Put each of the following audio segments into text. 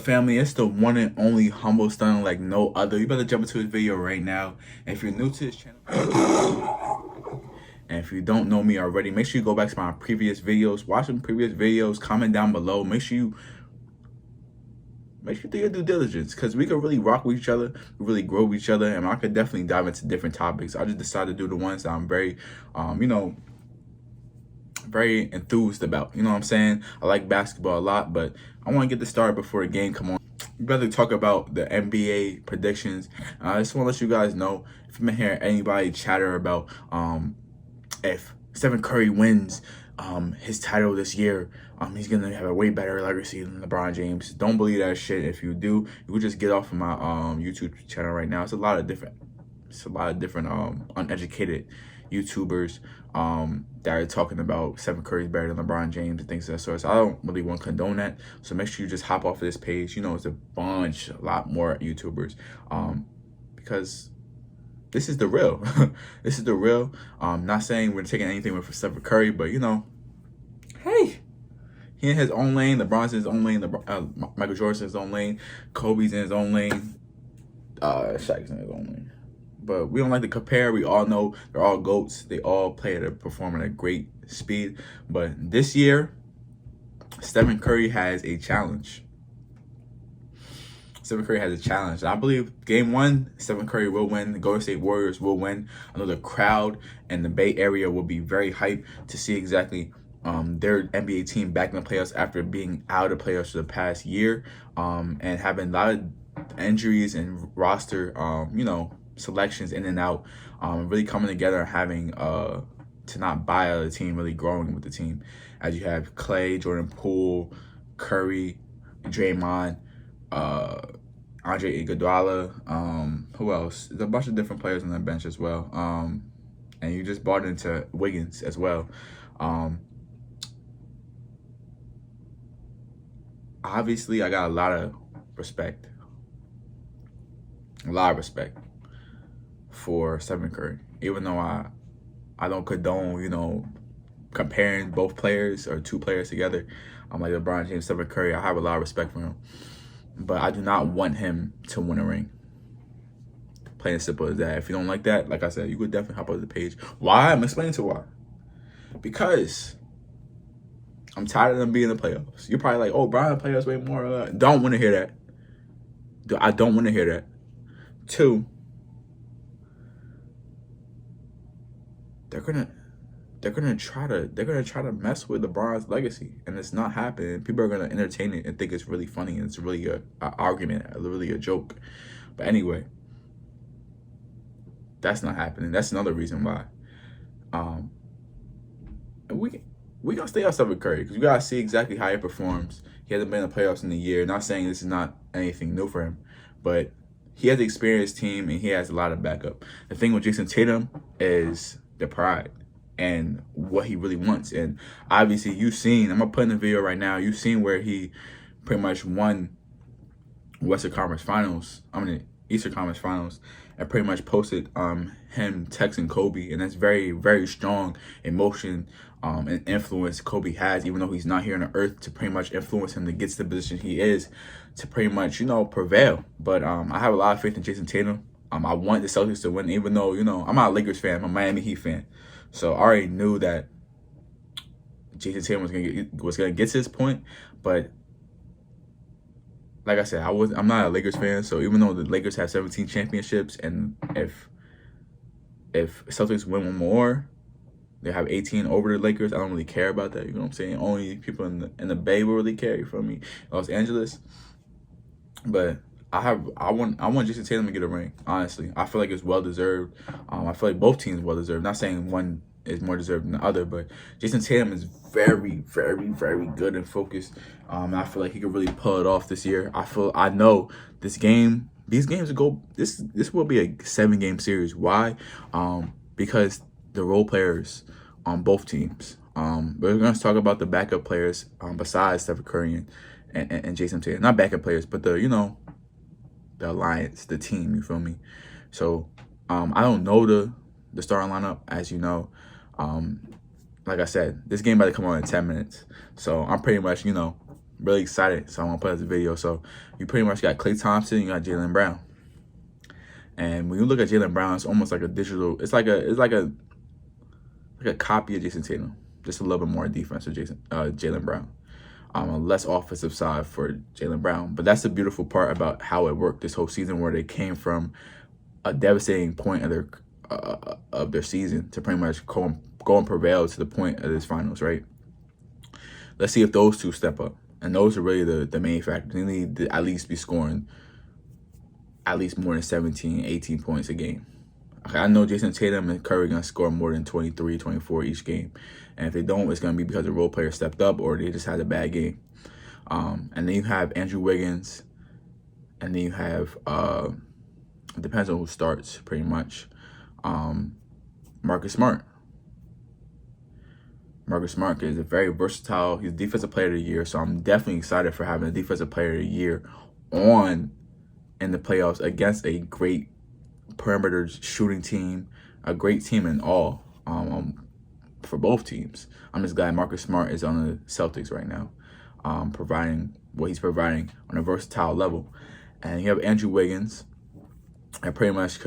family? It's the one and only Humble Stunner like no other. You better jump into this video right now. And if you're new to this channel, and if you don't know me already, make sure you go back to my previous videos, watch some previous videos, comment down below. Make sure you do your due diligence, because we can really rock with each other, really grow with each other, and I could definitely dive into different topics. I just decided to do the ones that I'm very, very enthused about. You know what I'm saying? I like basketball a lot, but I want to get this started before the game come on. We better talk about the NBA predictions. I just want to let you guys know, if you've been hearing anybody chatter about if Stephen Curry wins his title this year, he's gonna have a way better legacy than LeBron James. Don't believe that shit. If you do, you would just get off of my YouTube channel right now. It's a lot of different uneducated YouTubers that are talking about Stephen Curry's better than LeBron James and things of that sort. So I don't really want to condone that. So make sure you just hop off of this page. You know, it's a lot more YouTubers, because this is the real. This is the real. Not saying we're taking anything away from Stephen Curry, but you know, hey, he in his own lane. LeBron's in his own lane. Michael Jordan's in his own lane. Kobe's in his own lane. Shaq's in his own lane. But we don't like to compare. We all know they're all GOATs. They all perform at a great speed. But this year, Stephen Curry has a challenge. Stephen Curry has a challenge. And I believe game one, Stephen Curry will win. The Golden State Warriors will win. I know the crowd and the Bay Area will be very hyped to see exactly their NBA team back in the playoffs after being out of the playoffs for the past year, and having a lot of injuries and roster, selections in and out, really coming together and having to not buy out of the team, really growing with the team. As you have Clay, Jordan Poole, Curry, Draymond, Andre Iguodala, who else? There's a bunch of different players on that bench as well. And you just bought into Wiggins as well. Obviously, I got a lot of respect. For Stephen Curry, even though I don't condone, comparing both players or two players together. I'm like LeBron James, Stephen Curry. I have a lot of respect for him, but I do not want him to win a ring. Plain and simple as that. If you don't like that, like I said, you could definitely hop on the page. Why? I'm explaining to why. Because I'm tired of them being in the playoffs. You're probably like, oh, Brian playoffs way more. Don't want to hear that. I don't want to hear that. Two, they're gonna try to mess with LeBron's legacy, and it's not happening. People are gonna entertain it and think it's really funny, and it's really a argument, really a joke. But anyway, that's not happening. That's another reason why. We gonna stay on Stephen Curry, because we gotta see exactly how he performs. He hasn't been in the playoffs in a year. Not saying this is not anything new for him, but he has an experienced team and he has a lot of backup. The thing with Jason Tatum is the pride and what he really wants. And obviously you've seen, I'm gonna put in the video right now, you've seen where he pretty much won Eastern Conference Finals, and pretty much posted him texting Kobe, and that's very, very strong emotion and influence Kobe has, even though he's not here on the earth, to pretty much influence him to get to the position he is, to pretty much, prevail. But I have a lot of faith in Jason Tatum. I want the Celtics to win, even though, I'm not a Lakers fan, I'm a Miami Heat fan. So I already knew that Jason Tatum was gonna get to this point. But like I said, I'm not a Lakers fan. So even though the Lakers have 17 championships, and if Celtics win one more, they have 18 over the Lakers, I don't really care about that. You know what I'm saying? Only people in the Bay will really care. You feel me? Los Angeles. But I want Jason Tatum to get a ring. Honestly, I feel like it's well deserved. I feel like both teams well deserved. Not saying one is more deserved than the other, but Jason Tatum is very, very, very good and focused. And I feel like he could really pull it off this year. I know these games will go. This will be a 7-game series. Why? Because the role players on both teams. We're going to talk about the backup players besides Stephen Curry and Jason Tatum. Not backup players, but the alliance, the team, you feel me? So I don't know the starting lineup, as you know. Like I said, this game about to come on in 10 minutes. So I'm pretty much, Really excited. So I'm gonna put out this video. So you pretty much got Klay Thompson, you got Jaylen Brown. And when you look at Jaylen Brown, it's almost like a digital. It's like a copy of Jason Tatum, just a little bit more defense with Jaylen Brown. A less offensive side for Jaylen Brown. But that's the beautiful part about how it worked this whole season, where they came from a devastating point of their season to pretty much go and prevail to the point of this finals, right? Let's see if those two step up. And those are really the main factors. They need to at least be scoring at least more than 17, 18 points a game. Okay, I know Jason Tatum and Curry are going to score more than 23, 24 each game. And if they don't, it's going to be because the role player stepped up or they just had a bad game. And then you have Andrew Wiggins. And then you have, it depends on who starts, pretty much, Marcus Smart. Marcus Smart is a very versatile. He's Defensive Player of the Year. So I'm definitely excited for having a Defensive Player of the Year in the playoffs against a great perimeter shooting team, a great team in all, for both teams. I'm just glad Marcus Smart is on the Celtics right now, providing what he's providing on a versatile level. And you have Andrew Wiggins, and pretty much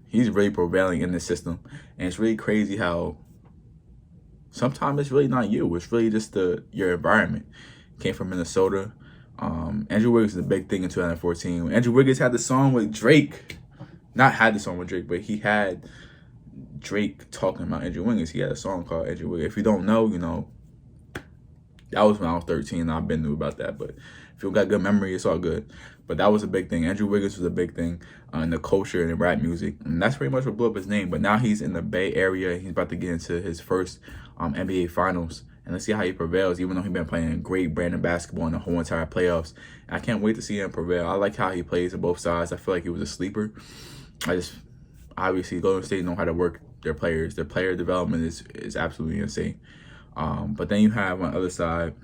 he's really prevailing in this system. And it's really crazy how sometimes it's really not you. It's really just your environment. Came from Minnesota. Andrew Wiggins is a big thing in 2014. Andrew Wiggins had the song with Drake. Not had the song with Drake, but he had Drake talking about Andrew Wiggins. He had a song called Andrew Wiggins. If you don't know, that was when I was 13 and I've been new about that. But if you got good memory, it's all good. But that was a big thing. Andrew Wiggins was a big thing in the culture and in rap music. And that's pretty much what blew up his name. But now he's in the Bay Area. He's about to get into his first NBA Finals. And let's see how he prevails, even though he's been playing great brand of basketball in the whole entire playoffs. And I can't wait to see him prevail. I like how he plays on both sides. I feel like he was a sleeper. Obviously, Golden State know how to work their players. Their player development is absolutely insane. But then you have on the other side,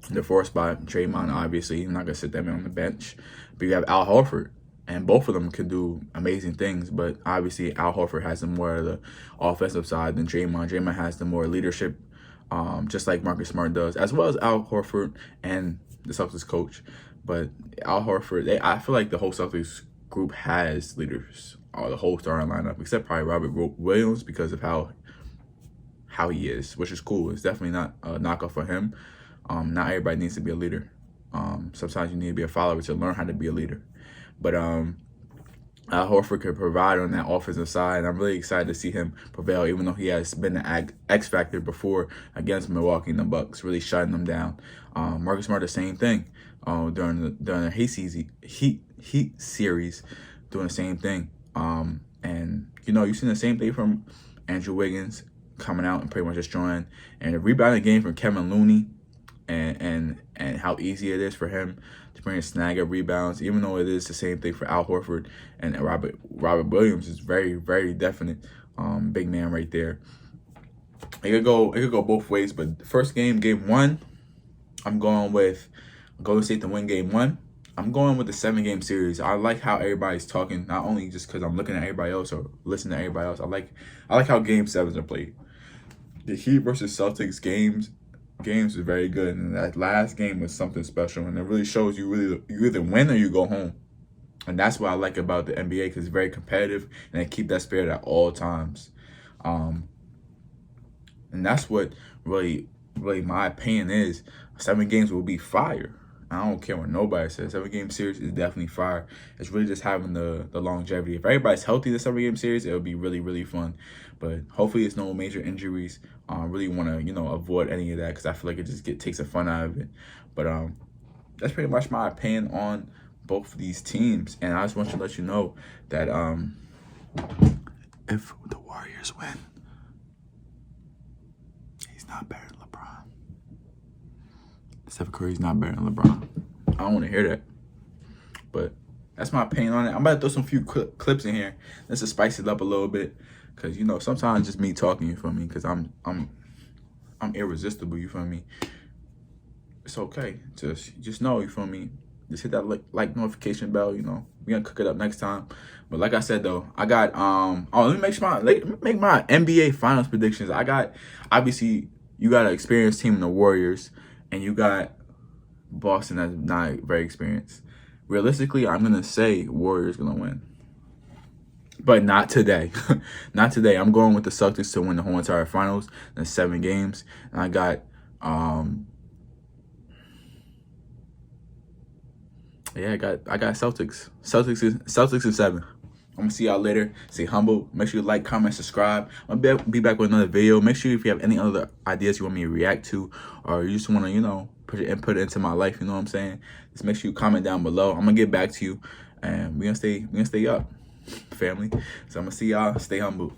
the fourth spot, Draymond, obviously. You're not going to sit that man on the bench. But you have Al Horford. And both of them can do amazing things. But obviously, Al Horford has the more of the offensive side than Draymond. Draymond has the more leadership, just like Marcus Smart does, as well as Al Horford and the Celtics coach. But Al Horford, I feel like the whole Celtics group has leaders, the whole starting lineup, except probably Robert Williams because of how he is, which is cool. It's definitely not a knockoff for him. Not everybody needs to be a leader. Sometimes you need to be a follower to learn how to be a leader. But Al Horford could provide on that offensive side, and I'm really excited to see him prevail, even though he has been the X factor before against Milwaukee and the Bucks, really shutting them down. Marcus Smart, the same thing during the Heat series, doing the same thing. And you've seen the same thing from Andrew Wiggins coming out and pretty much destroying, and the rebounding game from Kevin Looney, and how easy it is for him to bring a snag of rebounds, even though it is the same thing for Al Horford and Robert Williams is very, very definite. Big man right there. It could go both ways, but the first game 1, I'm going with Golden State to win game 1. I'm going with the 7-game series. I like how everybody's talking, not only just because I'm looking at everybody else or listening to everybody else. I like how game 7s are played. The Heat versus Celtics games is very good, and that last game was something special, and it really shows you either win or you go home. And that's what I like about the NBA, because it's very competitive and they keep that spirit at all times. And that's what really my opinion is. 7 games will be fire. I don't care what nobody says. 7-game series is definitely fire. It's really just having the longevity. If everybody's healthy, the 7-game series, it'll be really, really fun. But hopefully it's no major injuries. Really want to, avoid any of that, because I feel like it just takes the fun out of it. But that's pretty much my opinion on both of these teams. And I just want to let you know that if the Warriors win, he's not better than LeBron. Steph Curry's not better than LeBron. I don't want to hear that. But that's my opinion on it. I'm about to throw some few clips in here just to spice it up a little bit. Because, sometimes just me talking, you feel me? Because I'm irresistible, you feel me? It's okay. Just know, you feel me? Just hit that like notification bell, We're going to cook it up next time. But like I said, though, I got, let me make my NBA Finals predictions. I got, obviously, you got an experienced team in the Warriors. And you got Boston is not very experienced. Realistically, I'm gonna say Warriors gonna win, but not today. Not today. I'm going with the Celtics to win the whole entire finals in 7 games, and I got I got Celtics. Celtics is 7. I'm gonna see y'all later. Stay humble. Make sure you like, comment, subscribe. I'm gonna be back with another video. Make sure if you have any other ideas you want me to react to, or you just wanna, put your input into my life, you know what I'm saying? Just make sure you comment down below. I'm gonna get back to you, and we're gonna stay up, family. So I'm gonna see y'all. Stay humble.